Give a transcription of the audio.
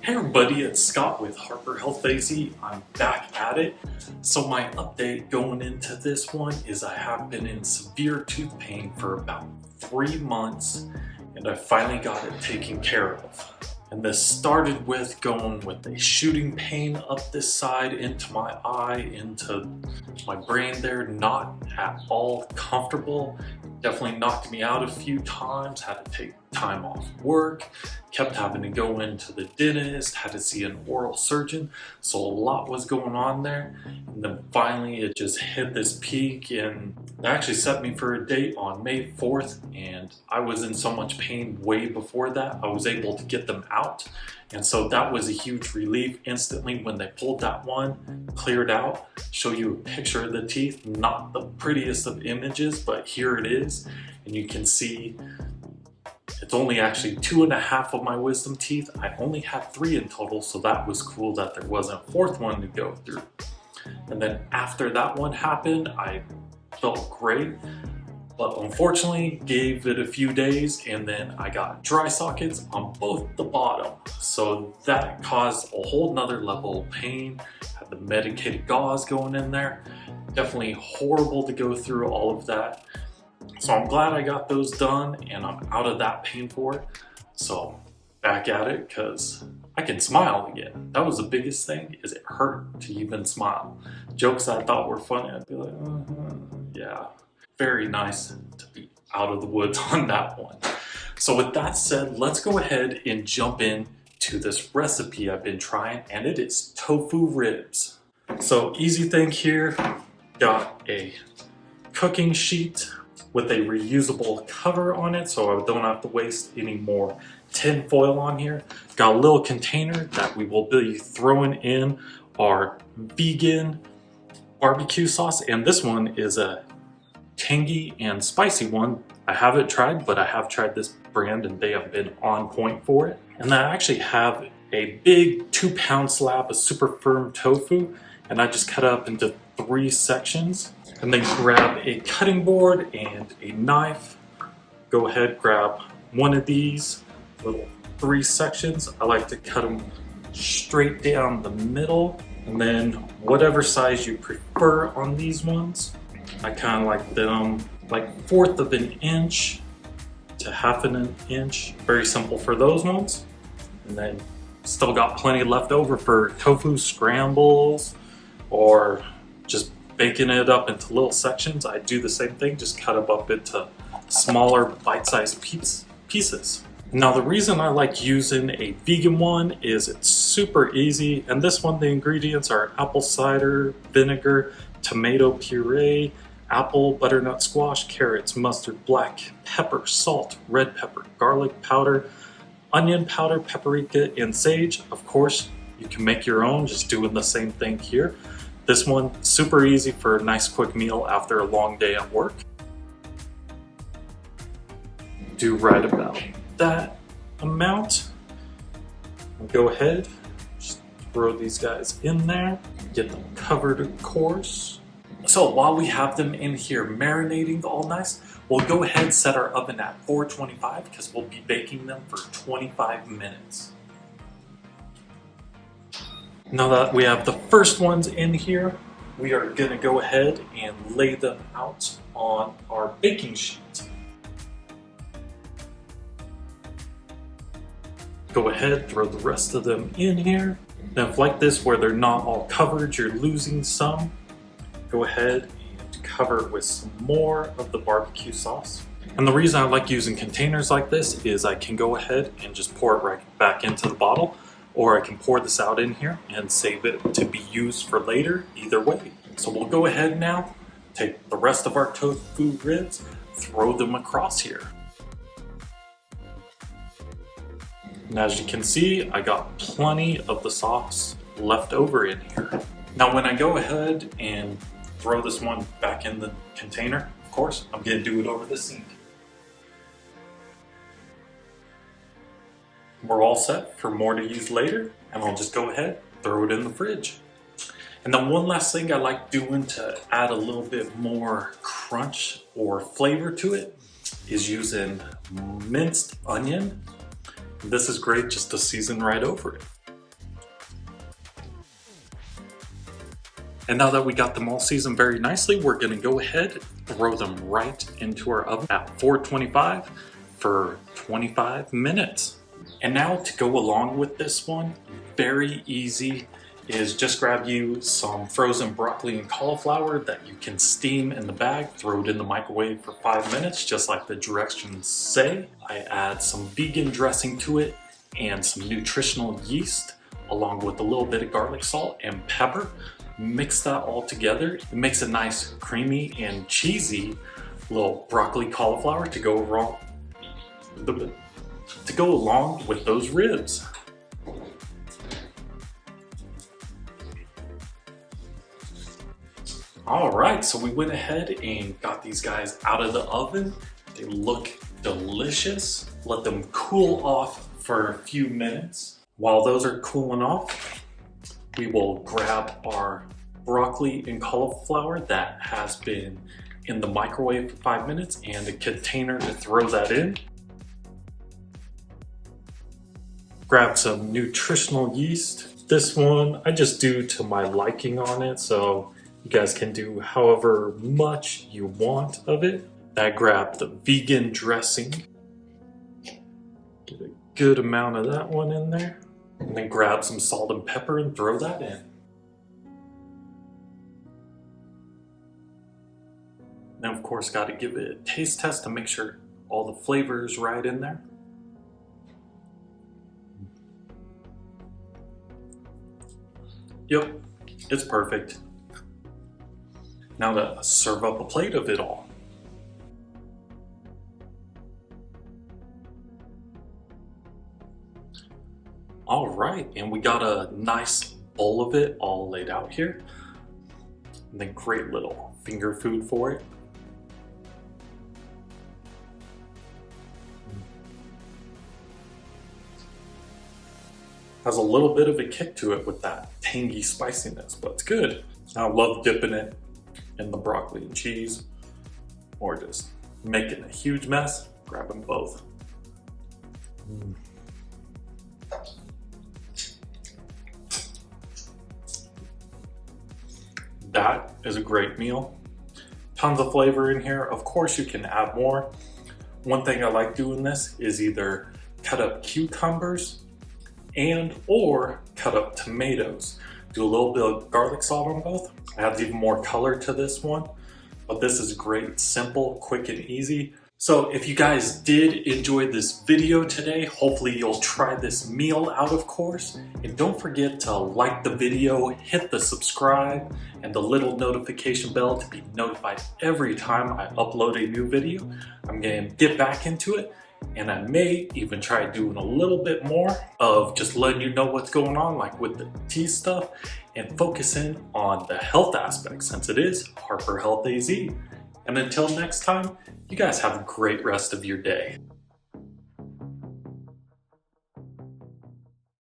Hey everybody, it's Scott with Harper Health AZ. I'm back at it. So my update going into this one is I have been in severe tooth pain for about 3 months and I finally got it taken care of. And this started with going with a shooting pain up this side into my eye, into my brain there, not at all comfortable. Definitely knocked me out a few times, had to take time off work, kept having to go into the dentist, had to see an oral surgeon, so a lot was going on there. And then finally it just hit this peak and they actually set me for a date on May 4th, and I was in so much pain way before that. I was able to get them out, and so that was a huge relief instantly when they pulled that one, cleared out. Show you a picture of the teeth, not the prettiest of images, but here it is, and you can see it's only actually 2.5 of my wisdom teeth. I only had 3 in total, so that was cool that there wasn't a 4th one to go through. And then after that one happened, I felt great, but unfortunately gave it a few days and then I got dry sockets on both the bottom. So that caused a whole nother level of pain. Had the medicated gauze going in there. Definitely horrible to go through all of that. So I'm glad I got those done and I'm out of that pain for it. So back at it because I can smile again. That was the biggest thing, is it hurt to even smile. Jokes I thought were funny, I'd be like, yeah. Very nice to be out of the woods on that one. So with that said, let's go ahead and jump in to this recipe I've been trying, and it is tofu ribs. So easy thing here, got a cooking sheet with a reusable cover on it so I don't have to waste any more tin foil on here. Got a little container that we will be throwing in our vegan barbecue sauce, and this one is a tangy and spicy one. I haven't tried, but I have tried this brand and they have been on point for it. And I actually have a big 2-pound slab of super firm tofu, and I just cut it up into 3 sections. And then grab a cutting board and a knife. Go ahead, grab one of these little 3 sections. I like to cut them straight down the middle, and then whatever size you prefer on these ones. I kind of like them like 1/4 of an inch to 1/2 an inch. Very simple for those ones. And then still got plenty left over for tofu scrambles or just baking it up into little sections. I do the same thing, just cut them up into smaller bite-sized pieces. Now the reason I like using a vegan one is it's super easy, and this one the ingredients are apple cider vinegar, tomato puree, apple, butternut squash, carrots, mustard, black pepper, salt, red pepper, garlic powder, onion powder, paprika, and sage. Of course, you can make your own, just doing the same thing here. This one, super easy for a nice quick meal after a long day at work. Do right about that amount. Go ahead, just throw these guys in there, get them covered of course. So while we have them in here marinating all nice, we'll go ahead and set our oven at 425 because we'll be baking them for 25 minutes. Now that we have the first ones in here, we are gonna go ahead and lay them out on our baking sheet. Go ahead, throw the rest of them in here. Now if like this, where they're not all covered, you're losing some, go ahead and cover it with some more of the barbecue sauce. And the reason I like using containers like this is I can go ahead and just pour it right back into the bottle, or I can pour this out in here and save it to be used for later, either way. So we'll go ahead now, take the rest of our tofu ribs, throw them across here. And as you can see, I got plenty of the sauce left over in here. Now when I go ahead and throw this one back in the container, of course, I'm gonna do it over the sink. We're all set for more to use later, and I'll just go ahead, throw it in the fridge. And then one last thing I like doing to add a little bit more crunch or flavor to it is using minced onion. This is great just to season right over it. And now that we got them all seasoned very nicely, we're gonna go ahead, throw them right into our oven at 425 for 25 minutes. And now to go along with this one, very easy, is just grab you some frozen broccoli and cauliflower that you can steam in the bag, throw it in the microwave for 5 minutes, just like the directions say. I add some vegan dressing to it and some nutritional yeast, along with a little bit of garlic salt and pepper. Mix that all together. It makes a nice creamy and cheesy little broccoli cauliflower to go along with those ribs. All right, so we went ahead and got these guys out of the oven. They look delicious. Let them cool off for a few minutes. While those are cooling off, we will grab our broccoli and cauliflower that has been in the microwave for 5 minutes and a container to throw that in. Grab some nutritional yeast. This one I just do to my liking on it, so you guys can do however much you want of it. I grabbed the vegan dressing. Get a good amount of that one in there. And then grab some salt and pepper and throw that in. Now of course got to give it a taste test to make sure all the flavor is right in there. Yep, it's perfect. Now to serve up a plate of it all. All right, and we got a nice bowl of it all laid out here. And then great little finger food for it. Has a little bit of a kick to it with that tangy spiciness, but it's good. I love dipping it in the broccoli and cheese, or just making a huge mess, grab them both. That is a great meal. Tons of flavor in here. Of course you can add more. One thing I like doing this is either cut up cucumbers and or cut up tomatoes. Do a little bit of garlic salt on both. Adds even more color to this one. But this is great, simple, quick and easy. So if you guys did enjoy this video today, hopefully you'll try this meal out, of course. And don't forget to like the video, hit the subscribe and the little notification bell to be notified every time I upload a new video. I'm gonna get back into it. And I may even try doing a little bit more of just letting you know what's going on, like with the tea stuff, and focusing on the health aspect since it is Harper Health AZ. And until next time, you guys have a great rest of your day.